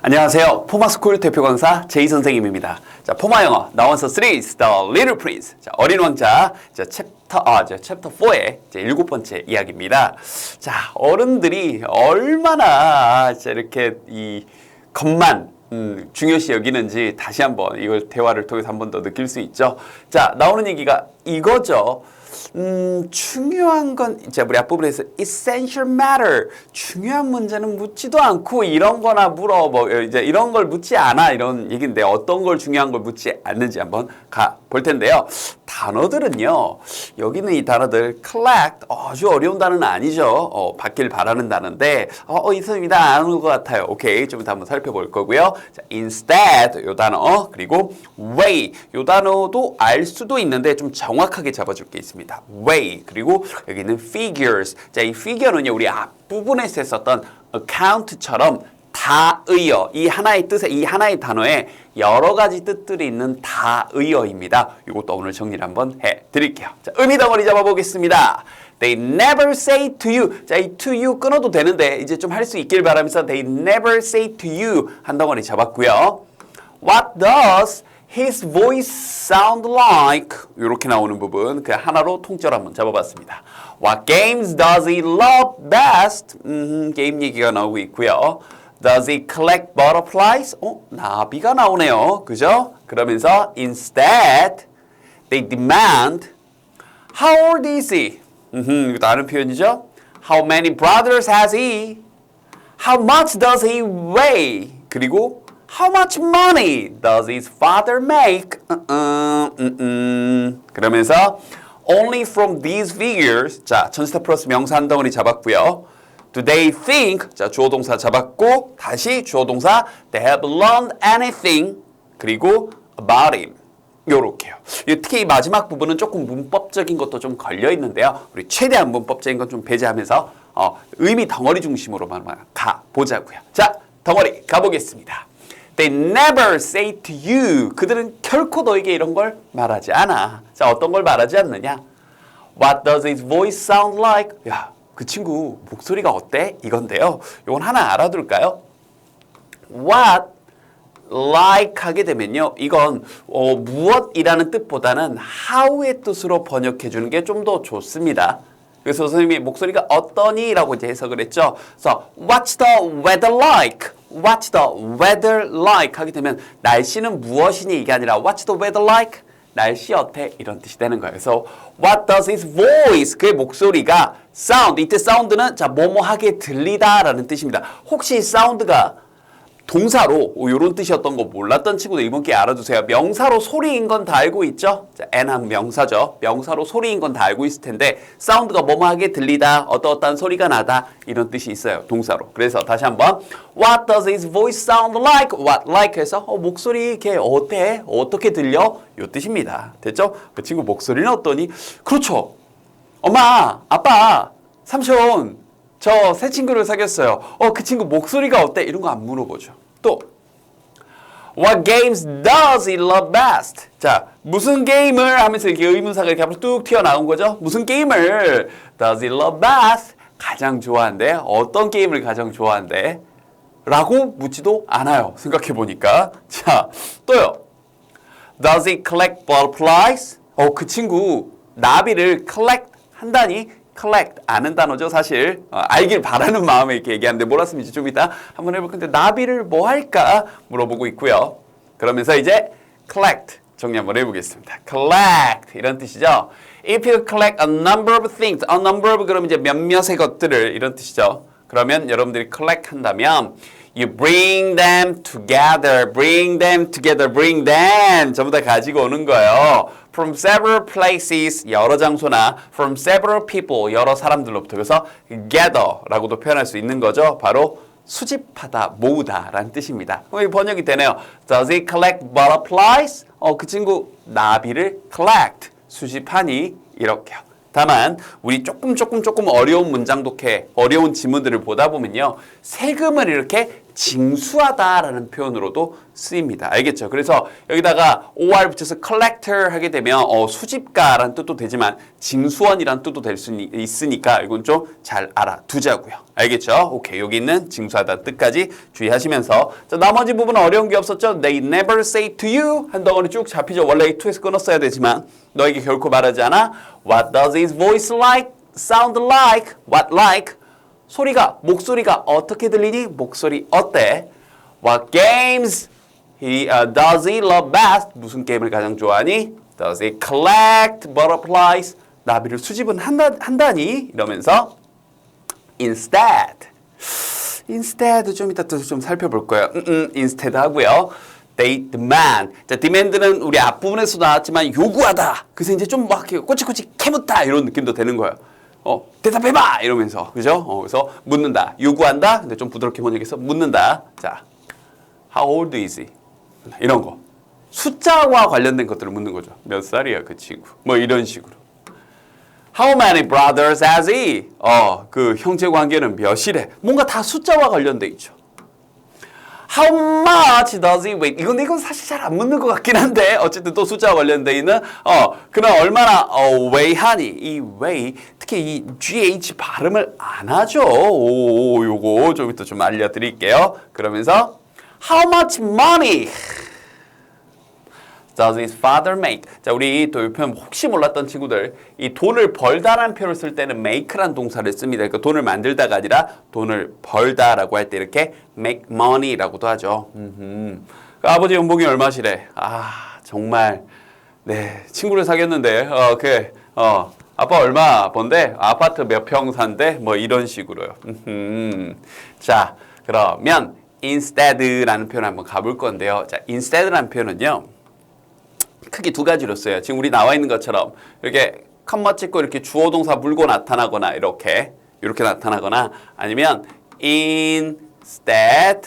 안녕하세요. 포마스쿨 대표 강사 제이 선생님입니다. 자, 포마 영어 나원서 3 The Little Prince. 자, 어린 왕자. 자, 챕터 4의 이제 7번째 이야기입니다. 자, 어른들이 얼마나 이렇게 이 것만 중요시 여기는지 다시 한번 이걸 대화를 통해서 한 번 더 느낄 수 있죠. 자, 나오는 얘기가 이거죠. 중요한 건 이제 우리 앞부분에서 essential matter 중요한 문제는 묻지도 않고 이런 거나 물어 뭐 이제 이런 걸 묻지 않아 이런 얘기인데 어떤 걸 중요한 걸 묻지 않는지 한번 가 볼 텐데요. 단어들은요. 여기는 이 단어들 collect 아주 어려운 단어는 아니죠. 받길 바라는 단어인데 이 선생님이 다 아는 것 같아요. 오케이 좀 이따 한번 살펴볼 거고요. 자, instead 요 단어 그리고 way 요 단어도 알 수도 있는데 좀 정확하게 잡아줄 게 있습니다. way 그리고 여기는 figures 자, 이 figure는요 우리 앞부분에서 했었던 account처럼 다의어 이 하나의 뜻에 이 하나의 단어에 여러 가지 뜻들이 있는 다의어입니다. 이것도 오늘 정리를 한번 해드릴게요. 자, 의미 덩어리 잡아보겠습니다. They never say to you. 자, 이 to you 끊어도 되는데 이제 좀 할 수 있길 바라면서 They never say to you 한 덩어리 잡았고요. What does his voice sound like? 이렇게 나오는 부분 그 하나로 통째로 한번 잡아봤습니다. What games does he love best? 게임 얘기가 나오고 있고요. Does he collect butterflies? 나비가 나오네요. 그죠? 그러면서 instead they demand How old is he? 이거 다른 표현이죠? How many brothers has he? How much does he weigh? 그리고 How much money does his father make? 그러면서 Only from these figures 자, 전치사 플러스 명사 한 덩어리 잡았고요. Do they think? 자, 주어 동사 잡았고 다시 주어 동사 They have learned anything 그리고 about him 요렇게요. 특히 이 마지막 부분은 조금 문법적인 것도 좀 걸려 있는데요. 우리 최대한 문법적인 건 좀 배제하면서 의미 덩어리 중심으로만 가보자고요. 자, 덩어리 가보겠습니다. They never say to you. 그들은 결코 너에게 이런 걸 말하지 않아. 자, 어떤 걸 말하지 않느냐? What does his voice sound like? 야, 그 친구 목소리가 어때? 이건데요. 이건 하나 알아둘까요? What like 하게 되면요. 이건 무엇이라는 뜻보다는 how의 뜻으로 번역해 주는 게 좀 더 좋습니다. 그래서 선생님이 목소리가 어떠니? 라고 이제 해석을 했죠. 그래서 What's the weather like? What's the weather like? 하게 되면 날씨는 무엇이니? 이게 아니라 What's the weather like? 날씨 어때? 이런 뜻이 되는 거예요. 그래서 What does his voice? 그의 목소리가 sound. 이때 사운드는 자 뭐뭐하게 들리다라는 뜻입니다. 혹시 사운드가 동사로 이런 뜻이었던 거 몰랐던 친구들 이번 기회에 알아두세요. 명사로 소리인 건 다 알고 있죠? 자, N한 명사죠. 명사로 소리인 건 다 알고 있을 텐데 사운드가 뭐뭐하게 들리다, 어떠어떠한 소리가 나다 이런 뜻이 있어요. 동사로. 그래서 다시 한번 What does his voice sound like? What like 해서 목소리 이렇게 어때? 어떻게 들려? 이 뜻입니다. 됐죠? 그 친구 목소리는 어떠니? 그렇죠. 엄마, 아빠, 삼촌 저 새 친구를 사귀었어요. 그 친구 목소리가 어때? 이런 거 안 물어보죠. 또 What games does he love best? 자, 무슨 게임을 하면서 이렇게 의문사가 이렇게 앞으로 뚝 튀어나온 거죠. 무슨 게임을 does he love best? 가장 좋아한대. 어떤 게임을 가장 좋아한대? 라고 묻지도 않아요. 생각해 보니까. 자, 또요. Does he collect butterflies? 그 친구 나비를 collect 한다니? collect 아는 단어죠 사실 알길 바라는 마음에 이렇게 얘기하는데 몰랐으면 이제 좀 이따 한번 해볼 건데 나비를 뭐 할까 물어보고 있고요. 그러면서 이제 collect 정리 한번 해보겠습니다. collect 이런 뜻이죠. If you collect a number of things, a number of 그러면 이제 몇몇의 것들을 이런 뜻이죠. 그러면 여러분들이 collect 한다면 You bring them together, bring them together, bring them 전부 다 가지고 오는 거예요. From several places, 여러 장소나 from several people, 여러 사람들로부터 그래서 gather라고도 표현할 수 있는 거죠. 바로 수집하다, 모으다 라는 뜻입니다. 그럼 번역이 되네요. Does he collect butterflies? 그 친구 나비를 collect, 수집하니? 이렇게요. 다만 우리 조금 어려운 문장독해 어려운 지문들을 보다 보면요. 세금을 이렇게 징수하다라는 표현으로도 쓰입니다. 알겠죠? 그래서 여기다가 or 붙여서 collector 하게 되면 수집가라는 뜻도 되지만 징수원이라는 뜻도 될 수 있으니까 이건 좀 잘 알아두자고요. 알겠죠? 오케이. 여기 있는 징수하다는 뜻까지 주의하시면서 자, 나머지 부분은 어려운 게 없었죠? They never say to you 한 덩어리 쭉 잡히죠. 원래 이 to에서 끊었어야 되지만 너에게 결코 말하지 않아. What does his voice like? Sound like? What like? 목소리가 어떻게 들리니? 목소리 어때? What games does he love best? 무슨 게임을 가장 좋아하니? Does he collect butterflies? 나비를 수집은 한다니? 이러면서 instead 좀 이따 또 좀 살펴볼 거예요. instead 하고요. They demand. 자, demand는 우리 앞부분에서 나왔지만 요구하다. 그래서 이제 좀 막 꼬치꼬치 캐묻다 이런 느낌도 되는 거예요. 대답해봐! 이러면서, 그죠? 그래서 묻는다. 요구한다? 근데 좀 부드럽게 번역해서 묻는다. 자, how old is he? 이런 거. 숫자와 관련된 것들을 묻는 거죠. 몇 살이야, 그 친구? 뭐 이런 식으로. How many brothers has he? 그 형제 관계는 몇이래? 뭔가 다 숫자와 관련돼 있죠. How much does he weigh? 이건 사실 잘 안 묻는 것 같긴 한데 어쨌든 또 숫자와 관련돼 있는 그럼 얼마나 weigh하니? 이 weigh 특히 이 GH 발음을 안 하죠. 요거 좀 이따 좀 알려드릴게요. 그러면서 How much money does his father make? 자, 우리 또 이 표현 혹시 몰랐던 친구들 이 돈을 벌다라는 표현을 쓸 때는 make란 동사를 씁니다. 그러니까 돈을 만들다가 아니라 돈을 벌다라고 할 때 이렇게 make money라고도 하죠. 그 아버지 연봉이 얼마시래? 정말 네 친구를 사귀었는데 아빠 얼마 번대? 아파트 몇 평 산대? 뭐 이런 식으로요. 자, 그러면 instead라는 표현 한번 가볼 건데요. 자, instead라는 표현은요. 크게 두 가지로 써요. 지금 우리 나와 있는 것처럼 이렇게 컴마 찍고 이렇게 주어 동사 물고 나타나거나 이렇게 나타나거나 아니면 instead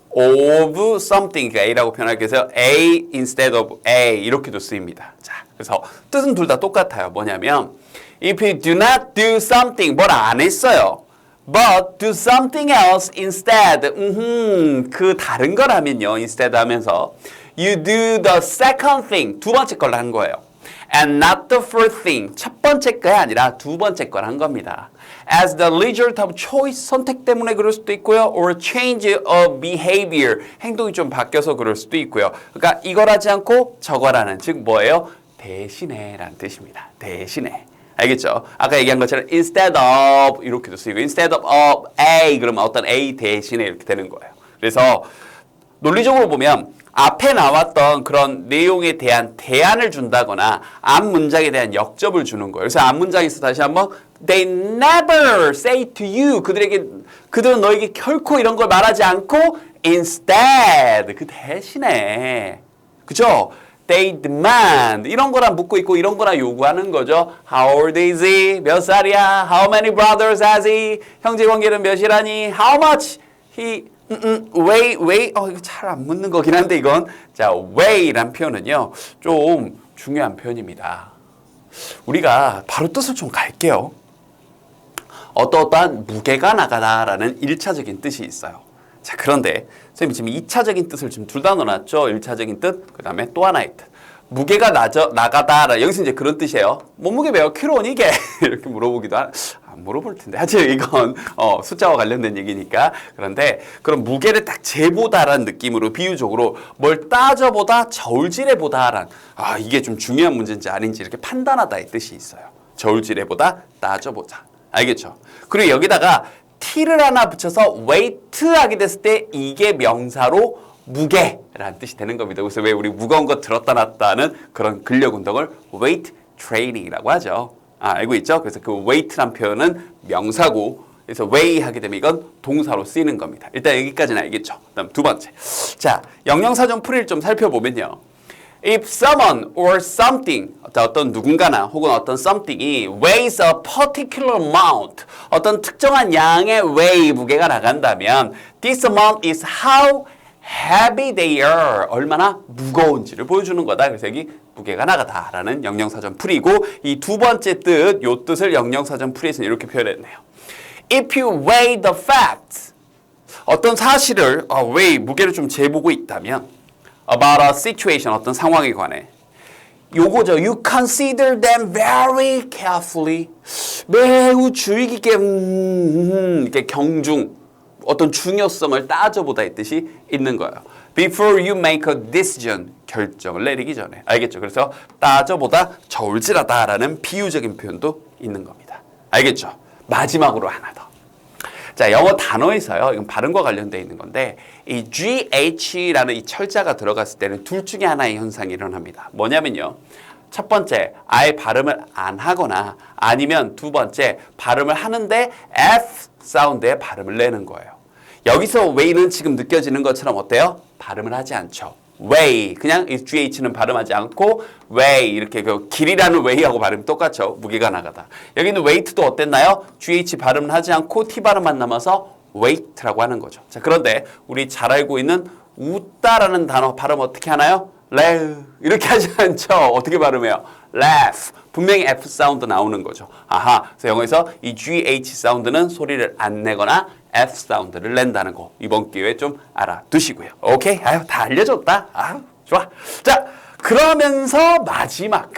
of something 그러니까 A라고 표현하기 위해서 A instead of A 이렇게도 쓰입니다. 자, 그래서 뜻은 둘 다 똑같아요. 뭐냐면 if you do not do something 뭘 안 했어요. But do something else instead. 그 다른 걸 하면요. instead 하면서 You do the second thing. 두 번째 걸 한 거예요. And not the first thing. 첫 번째 거가 아니라 두 번째 걸 한 겁니다. As the result of choice. 선택 때문에 그럴 수도 있고요. Or change of behavior. 행동이 좀 바뀌어서 그럴 수도 있고요. 그러니까 이걸 하지 않고 저걸 하는. 즉 뭐예요? 대신에 라는 뜻입니다. 대신에. 알겠죠? 아까 얘기한 것처럼 instead of 이렇게도 쓰이고 instead of A 그러면 어떤 A 대신에 이렇게 되는 거예요. 그래서 논리적으로 보면 앞에 나왔던 그런 내용에 대한 대안을 준다거나 앞 문장에 대한 역접을 주는 거예요. 그래서 앞 문장에서 다시 한번 They never say to you 그들은 너에게 결코 이런 걸 말하지 않고 instead 그 대신에 그죠? They demand 이런 거랑 묻고 있고 이런 거랑 요구하는 거죠. How old is he? 몇 살이야? How many brothers has he? 형제 관계는 몇이라니? How much he weigh 이거 잘 안 묻는 거긴 한데 이건 자 weigh란 표현은요 좀 중요한 표현입니다. 우리가 바로 뜻을 좀 갈게요. 어떠한 무게가 나가다라는 1차적인 뜻이 있어요. 자, 그런데 선생님이 지금 2차적인 뜻을 지금 둘 다 넣어놨죠. 1차적인 뜻, 그 다음에 또 하나의 뜻. 나가다. 여기서 이제 그런 뜻이에요. 몸무게 몇 킬로니 이게? 이렇게 물어보기도 안 물어볼 텐데. 하여튼 이건 숫자와 관련된 얘기니까. 그런데 그런 무게를 딱 재보다라는 느낌으로 비유적으로 뭘 따져보다 저울질해보다라는 이게 좀 중요한 문제인지 아닌지 이렇게 판단하다의 뜻이 있어요. 저울질해보다 따져보자. 알겠죠? 그리고 여기다가 t를 하나 붙여서 weight 하게 됐을 때 이게 명사로 무게라는 뜻이 되는 겁니다. 그래서 왜 우리 무거운 거 들었다 놨다는 그런 근력 운동을 weight training이라고 하죠. 알고 있죠? 그래서 그 weight란 표현은 명사고 그래서 weigh 하게 되면 이건 동사로 쓰이는 겁니다. 일단 여기까지는 알겠죠? 그다음 두 번째. 자, 영영사전 풀이를 좀 살펴보면요. If someone or something, 어떤 누군가나 혹은 어떤 something이 weighs a particular amount, 어떤 특정한 양의 weigh, 무게가 나간다면 this amount is how heavy they are, 얼마나 무거운지를 보여주는 거다. 그래서 여기 무게가 나가다라는 영영사전 풀이고 이 두 번째 뜻, 요 뜻을 영영사전 풀이에서는 이렇게 표현했네요. If you weigh the facts, 어떤 사실을 왜 무게를 좀 재보고 있다면 about a situation 어떤 상황에 관해 요거죠. You consider them very carefully. 매우 주의 깊게 이렇게 경중 어떤 중요성을 따져보다 했듯이 있는 거예요. Before you make a decision 결정을 내리기 전에 알겠죠? 그래서 따져보다 저울질하다라는 비유적인 표현도 있는 겁니다. 알겠죠? 마지막으로 하나 더. 자, 영어 단어에서요. 이건 발음과 관련되어 있는 건데 이 GH라는 이 철자가 들어갔을 때는 둘 중에 하나의 현상이 일어납니다. 뭐냐면요. 첫 번째, 아예 발음을 안 하거나 아니면 두 번째, 발음을 하는데 F 사운드의 발음을 내는 거예요. 여기서 way는 지금 느껴지는 것처럼 어때요? 발음을 하지 않죠. way 그냥 이 GH는 발음하지 않고 way 이렇게 그 길이라는 way하고 발음이 똑같죠. 무게가 나가다. 여기는 weight도 어땠나요? GH 발음을 하지 않고 T 발음만 남아서 weight라고 하는 거죠. 자, 그런데 우리 잘 알고 있는 웃다라는 단어 발음 어떻게 하나요? laugh 이렇게 하지 않죠. 어떻게 발음해요? laugh 분명히 F 사운드 나오는 거죠. 아하, 그래서 영어에서 이 GH 사운드는 소리를 안 내거나 F 사운드를 낸다는 거 이번 기회에 좀 알아두시고요. 오케이? 아유, 다 알려줬다. 아유, 좋아. 자, 그러면서 마지막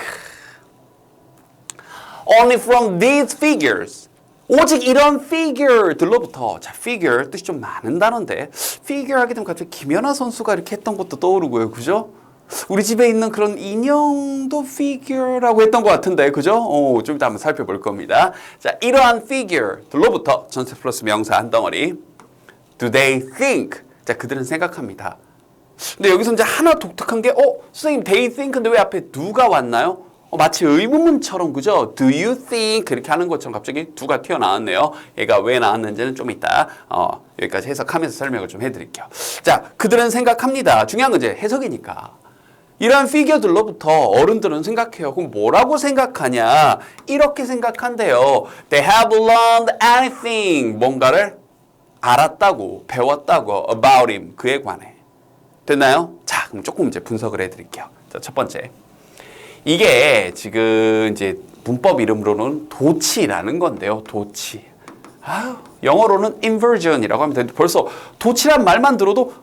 Only from these figures 오직 이런 figure들로부터 자, figure 뜻이 좀 많은 단어인데 figure 하게 되면 갑자기 김연아 선수가 이렇게 했던 것도 떠오르고요. 그죠? 우리 집에 있는 그런 인형도 figure라고 했던 것 같은데, 그죠? 좀 이따 한번 살펴볼 겁니다. 자, 이러한 figure들로부터 전체 플러스 명사 한 덩어리. Do they think? 자, 그들은 생각합니다. 근데 여기서 이제 하나 독특한 게, 선생님, they think 근데 왜 앞에 do가 왔나요? 마치 의문문처럼, 그죠? Do you think? 그렇게 하는 것처럼 갑자기 do가 튀어나왔네요. 얘가 왜 나왔는지는 좀 이따, 여기까지 해석하면서 설명을 좀 해드릴게요. 자, 그들은 생각합니다. 중요한 건 이제 해석이니까. 이러한 피규어들로부터 어른들은 생각해요. 그럼 뭐라고 생각하냐? 이렇게 생각한대요. They have learned anything. 뭔가를 알았다고, 배웠다고, about him. 그에 관해. 됐나요? 자, 그럼 조금 이제 분석을 해드릴게요. 자, 첫 번째. 이게 지금 이제 문법 이름으로는 도치라는 건데요. 도치. 영어로는 inversion이라고 하면 되는데 벌써 도치란 말만 들어도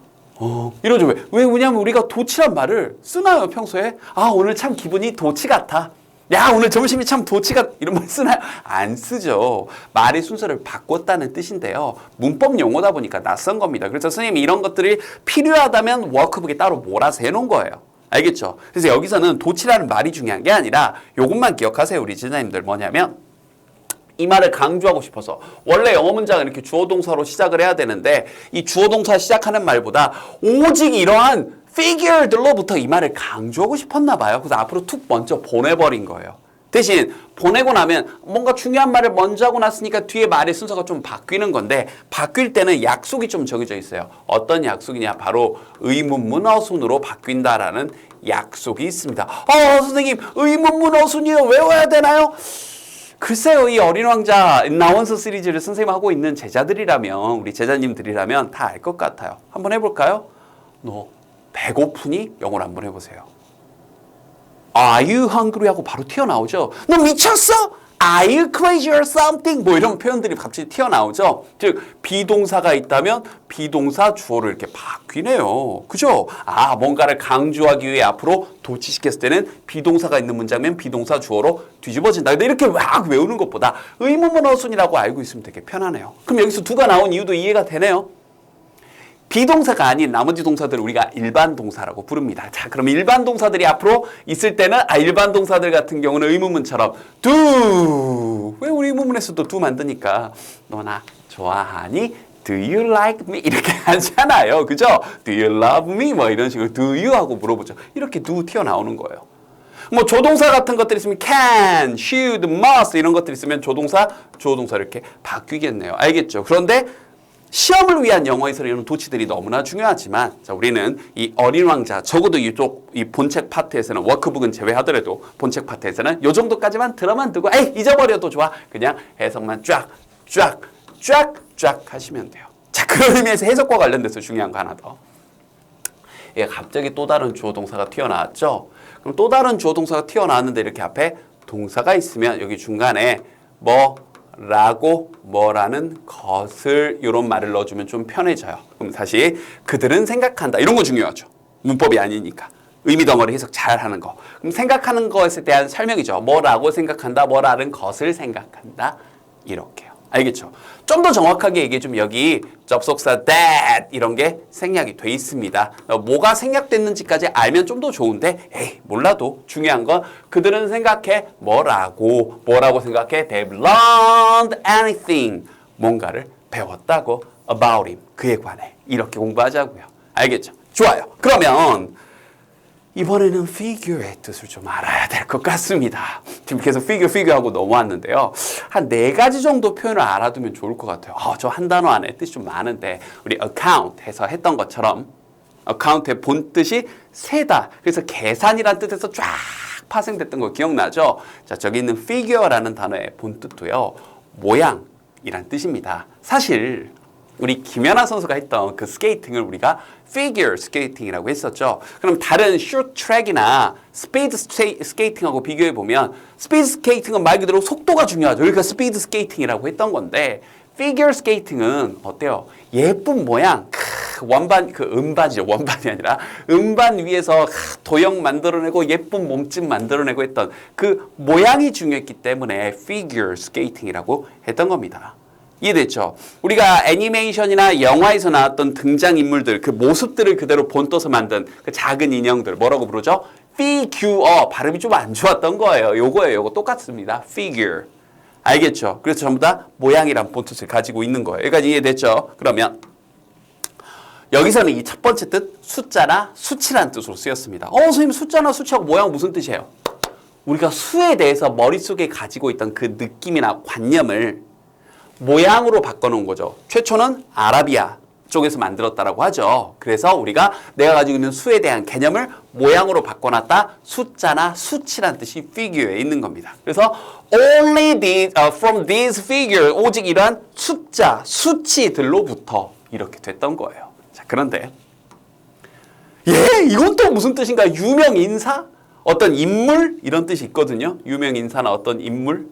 이러죠. 왜 왜냐면 우리가 도치란 말을 쓰나요, 평소에? 오늘 참 기분이 도치 같아. 야, 오늘 점심이 참 도치가 이런 말 쓰나요? 안 쓰죠. 말의 순서를 바꿨다는 뜻인데요. 문법 용어다 보니까 낯선 겁니다. 그래서 선생님이 이런 것들이 필요하다면 워크북에 따로 몰아서 해놓은 거예요. 알겠죠? 그래서 여기서는 도치라는 말이 중요한 게 아니라 이것만 기억하세요. 우리 지자님들 뭐냐면 이 말을 강조하고 싶어서 원래 영어 문장은 이렇게 주어 동사로 시작을 해야 되는데 이 주어 동사 시작하는 말보다 오직 이러한 figure들로부터 이 말을 강조하고 싶었나 봐요. 그래서 앞으로 툭 먼저 보내버린 거예요. 대신 보내고 나면 뭔가 중요한 말을 먼저 하고 났으니까 뒤에 말의 순서가 좀 바뀌는 건데 바뀔 때는 약속이 좀 정해져 있어요. 어떤 약속이냐? 바로 의문문 어순으로 바뀐다라는 약속이 있습니다. 선생님, 의문문 어순이요? 외워야 되나요? 글쎄요, 이 어린 왕자 나원서 시리즈를 선생님 하고 있는 제자들이라면, 우리 제자님들이라면 다 알 것 같아요. 한번 해볼까요? 너 배고프니? 영어로 한번 해보세요. Are you hungry? 하고 바로 튀어나오죠. 너 미쳤어? Are you crazy or something? 뭐 이런 표현들이 갑자기 튀어나오죠. 즉 비동사가 있다면 비동사 주어를 이렇게 바뀌네요. 그죠? 뭔가를 강조하기 위해 앞으로 도치시켰을 때는 비동사가 있는 문장이면 비동사 주어로 뒤집어진다. 근데 이렇게 막 외우는 것보다 의문문 어순이라고 알고 있으면 되게 편하네요. 그럼 여기서 두가 나온 이유도 이해가 되네요. 비동사가 아닌 나머지 동사들을 우리가 일반 동사라고 부릅니다. 자, 그럼 일반 동사들이 앞으로 있을 때는 일반 동사들 같은 경우는 의문문처럼 do. 왜 우리 의문문에서도 do 만드니까 너 나 좋아하니? Do you like me? 이렇게 하잖아요. 그죠? Do you love me? 뭐 이런 식으로 do you 하고 물어보죠. 이렇게 do 튀어나오는 거예요. 뭐 조동사 같은 것들이 있으면 can, should, must 이런 것들이 있으면 조동사, 주어동사 이렇게 바뀌겠네요. 알겠죠? 그런데 시험을 위한 영어에서 이런 도치들이 너무나 중요하지만 자, 우리는 이 어린 왕자 적어도 이쪽 이 본책 파트에서는 워크북은 제외하더라도 본책 파트에서는 요 정도까지만 들어만 두고 잊어버려도 좋아. 그냥 해석만 쫙 하시면 돼요. 자, 그런 의미에서 해석과 관련돼서 중요한 거 하나 더. 갑자기 또 다른 주어 동사가 튀어나왔죠. 그럼 또 다른 주어 동사가 튀어나왔는데 이렇게 앞에 동사가 있으면 여기 중간에 뭐라고 뭐라는 것을 이런 말을 넣어주면 좀 편해져요. 그럼 다시 그들은 생각한다. 이런 거 중요하죠. 문법이 아니니까. 의미 덩어리 해석 잘하는 거. 그럼 생각하는 것에 대한 설명이죠. 뭐라고 생각한다. 뭐라는 것을 생각한다. 이렇게요. 알겠죠? 좀 더 정확하게 얘기해주면 여기 접속사 that 이런 게 생략이 돼 있습니다. 뭐가 생략됐는지까지 알면 좀 더 좋은데 에이 몰라도 중요한 건 그들은 생각해 뭐라고 생각해 they've learned anything 뭔가를 배웠다고 about him 그에 관해 이렇게 공부하자고요. 알겠죠? 좋아요. 그러면 이번에는 figure의 뜻을 좀 알아야 될 것 같습니다. 지금 계속 figure 하고 넘어왔는데요. 한 4가지 정도 표현을 알아두면 좋을 것 같아요. 저 한 단어 안에 뜻이 좀 많은데 우리 account 해서 했던 것처럼 account의 본 뜻이 세다. 그래서 계산이란 뜻에서 쫙 파생됐던 거 기억나죠? 자, 저기 있는 figure라는 단어의 본 뜻도요. 모양이란 뜻입니다. 사실 우리 김연아 선수가 했던 그 스케이팅을 우리가 figure 스케이팅이라고 했었죠. 그럼 다른 short track이나 스피드 스케이팅하고 비교해 보면 스피드 스케이팅은 말 그대로 속도가 중요하죠. 그러니까 스피드 스케이팅이라고 했던 건데 figure 스케이팅은 어때요? 예쁜 모양, 원반 그 음반이죠. 원반이 아니라 음반 위에서 도형 만들어내고 예쁜 몸집 만들어내고 했던 그 모양이 중요했기 때문에 figure 스케이팅이라고 했던 겁니다. 이해됐죠? 우리가 애니메이션이나 영화에서 나왔던 등장인물들, 그 모습들을 그대로 본떠서 만든 그 작은 인형들, 뭐라고 부르죠? figure. 발음이 좀 안 좋았던 거예요. 요거예요. 요거 똑같습니다. figure. 알겠죠? 그래서 전부 다 모양이란 본뜻을 가지고 있는 거예요. 여기까지 이해됐죠? 그러면 여기서는 이 첫 번째 뜻, 숫자나 수치라는 뜻으로 쓰였습니다. 선생님 숫자나 수치하고 모양 무슨 뜻이에요? 우리가 수에 대해서 머릿속에 가지고 있던 그 느낌이나 관념을 모양으로 바꿔놓은 거죠. 최초는 아라비아 쪽에서 만들었다라고 하죠. 그래서 우리가 내가 가지고 있는 수에 대한 개념을 모양으로 바꿔놨다. 숫자나 수치란 뜻이 figure에 있는 겁니다. 그래서 only from these figure 오직 이러한 숫자, 수치들로부터 이렇게 됐던 거예요. 자, 그런데 이건 또 무슨 뜻인가? 유명 인사? 어떤 인물? 이런 뜻이 있거든요. 유명 인사나 어떤 인물?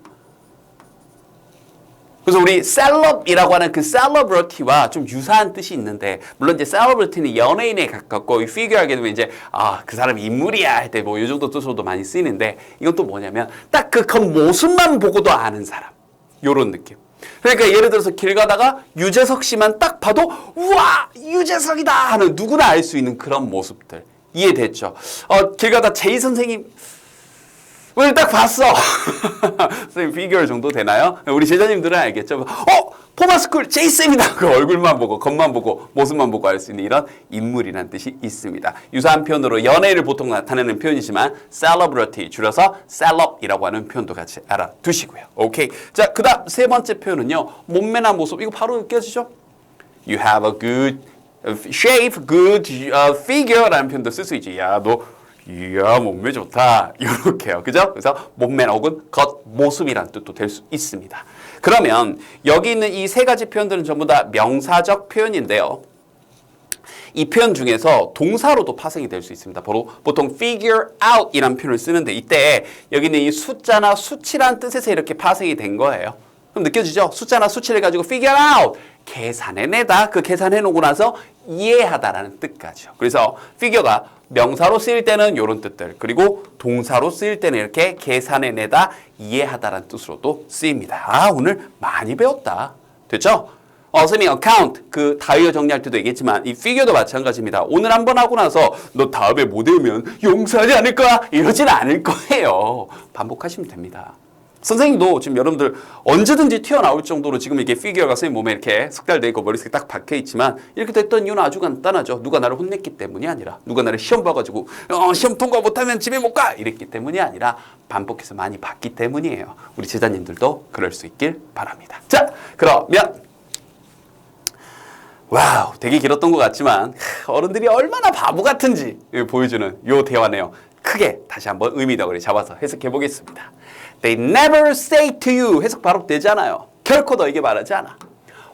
그래서 우리 셀럽이라고 하는 그 셀러브리티와 좀 유사한 뜻이 있는데 물론 이제 셀러브리티는 연예인에 가깝고 피규어하게 되면 이제 그 사람이 인물이야 할 때 뭐 이 정도 뜻으로도 많이 쓰이는데 이건 또 뭐냐면 딱 그 겉모습만 보고도 아는 사람 요런 느낌. 그러니까 예를 들어서 길 가다가 유재석 씨만 딱 봐도 우와 유재석이다 하는 누구나 알 수 있는 그런 모습들 이해됐죠? 길 가다 제이 선생님 오늘 딱 봤어. 선생님 피규어 정도 되나요? 우리 제자님들은 알겠죠? 포마스쿨 제이쌤이다. 그 얼굴만 보고 겉만 보고 모습만 보고 알 수 있는 이런 인물이라는 뜻이 있습니다. 유사한 표현으로 연예인을 보통 나타내는 표현이지만 celebrity 줄여서 celeb이라고 하는 표현도 같이 알아두시고요. 오케이. 자, 그다음 세 번째 표현은요. 몸매나 모습 이거 바로 느껴지죠? You have a good shape, good figure라는 표현도 쓸 수 있지. 이야 몸매 좋다 이렇게요. 그죠? 그래서 몸매 혹은 겉모습이란 뜻도 될 수 있습니다. 그러면 여기 있는 이 세 가지 표현들은 전부 다 명사적 표현인데요. 이 표현 중에서 동사로도 파생이 될 수 있습니다. 보통 figure out 이란 표현을 쓰는데 이때 여기 있는 이 숫자나 수치란 뜻에서 이렇게 파생이 된 거예요. 그럼 느껴지죠? 숫자나 수치를 가지고 figure out 계산해내다. 그 계산해놓고 나서 이해하다라는 뜻까지요. 그래서 figure가 명사로 쓰일 때는 이런 뜻들 그리고 동사로 쓰일 때는 이렇게 계산해내다 이해하다라는 뜻으로도 쓰입니다. 오늘 많이 배웠다. 됐죠? 선생님 account 그 다이어 정리할 때도 얘기했지만 이 figure도 마찬가지입니다. 오늘 한번 하고 나서 너 다음에 못 외우면 용서하지 않을 거야 이러진 않을 거예요. 반복하시면 됩니다. 선생님도 지금 여러분들 언제든지 튀어나올 정도로 지금 이게 피규어가 선생님 몸에 이렇게 숙달돼 있고 머릿속에 딱 박혀 있지만 이렇게 됐던 이유는 아주 간단하죠. 누가 나를 혼냈기 때문이 아니라 누가 나를 시험 봐가지고 시험 통과 못하면 집에 못 가 이랬기 때문이 아니라 반복해서 많이 봤기 때문이에요. 우리 제자님들도 그럴 수 있길 바랍니다. 자, 그러면 와우 되게 길었던 것 같지만 어른들이 얼마나 바보 같은지 보여주는 요 대화네요. 크게 다시 한번 의미덕을 잡아서 해석해 보겠습니다. They never say to you. 해석 바로 되잖아요. 결코 너에게 말하지 않아.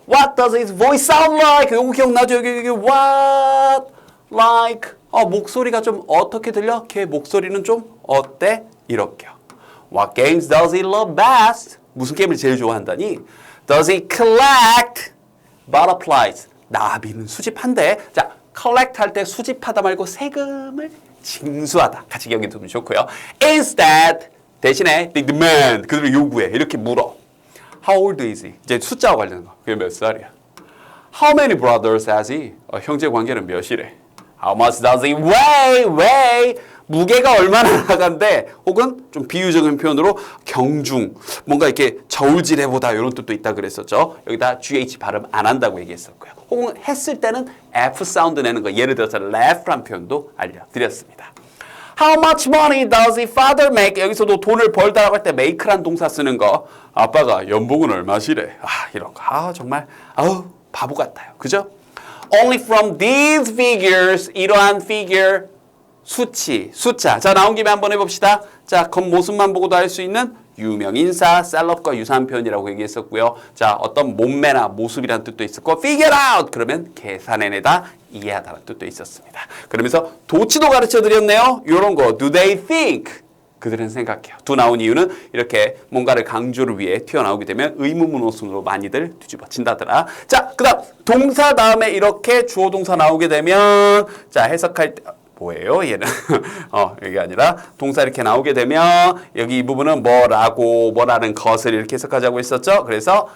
What does his voice sound like? 이거 기억나죠? 여기 what like 목소리가 좀 어떻게 들려? 걔 목소리는 좀 어때? 이렇게요. What games does he love best? 무슨 게임을 제일 좋아한다니? Does he collect butterflies? 나비는 수집한대. 자, collect 할 때 수집하다 말고 세금을 징수하다. 같이 기억해 두면 좋고요. Instead, 대신에 they demand, 그들을 요구해. 이렇게 물어. How old is he? 이제 숫자와 관련된 거. 그게 몇 살이야? How many brothers has he? 형제 관계는 몇이래? How much does he weigh? 무게가 얼마나 나간데 혹은 좀 비유적인 표현으로 경중, 뭔가 이렇게 저울질해보다 이런 뜻도 있다 그랬었죠. 여기다 GH 발음 안 한다고 얘기했었고요. 혹은 했을 때는 F 사운드 내는 거, 예를 들어서 laugh란 표현도 알려드렸습니다. How much money does his father make? 여기서도 돈을 벌다라고 할 때 make란 동사 쓰는 거. 아빠가 연봉은 얼마시래? 이런 거. 정말 바보 같아요. 그죠? Only from these figures, 이러한 figure, 수치, 숫자. 자, 나온 김에 한번 해봅시다. 자, 겉모습만 보고도 알 수 있는 유명인사, 셀럽과 유사한 표현이라고 얘기했었고요. 자, 어떤 몸매나 모습이라는 뜻도 있었고, figure out! 그러면 계산해내다, 이해하다는 뜻도 있었습니다. 그러면서 도치도 가르쳐 드렸네요. 이런 거, do they think? 그들은 생각해요. 두 나온 이유는 이렇게 뭔가를 강조를 위해 튀어나오게 되면 의문문호순으로 많이들 뒤집어진다더라. 자, 그 다음 동사 다음에 이렇게 주어 동사 나오게 되면 자, 해석할 때 뭐예요? 얘는 여기 아니라 동사 이렇게 나오게 되면 여기 이 부분은 뭐라는 것을 이렇게 해석하자고 했었죠. 그래서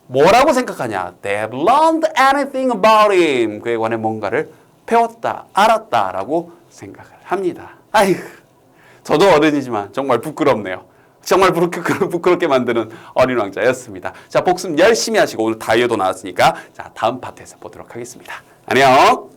뭐라고 생각하냐? They have learned anything about him. 그에 관해 뭔가를 배웠다, 알았다라고 생각을 합니다. 아이고. 저도 어른이지만 정말 부끄럽네요. 정말 부끄럽게 만드는 어린 왕자였습니다. 자, 복습 열심히 하시고 오늘 다이어도 나왔으니까 자, 다음 파트에서 보도록 하겠습니다. 안녕.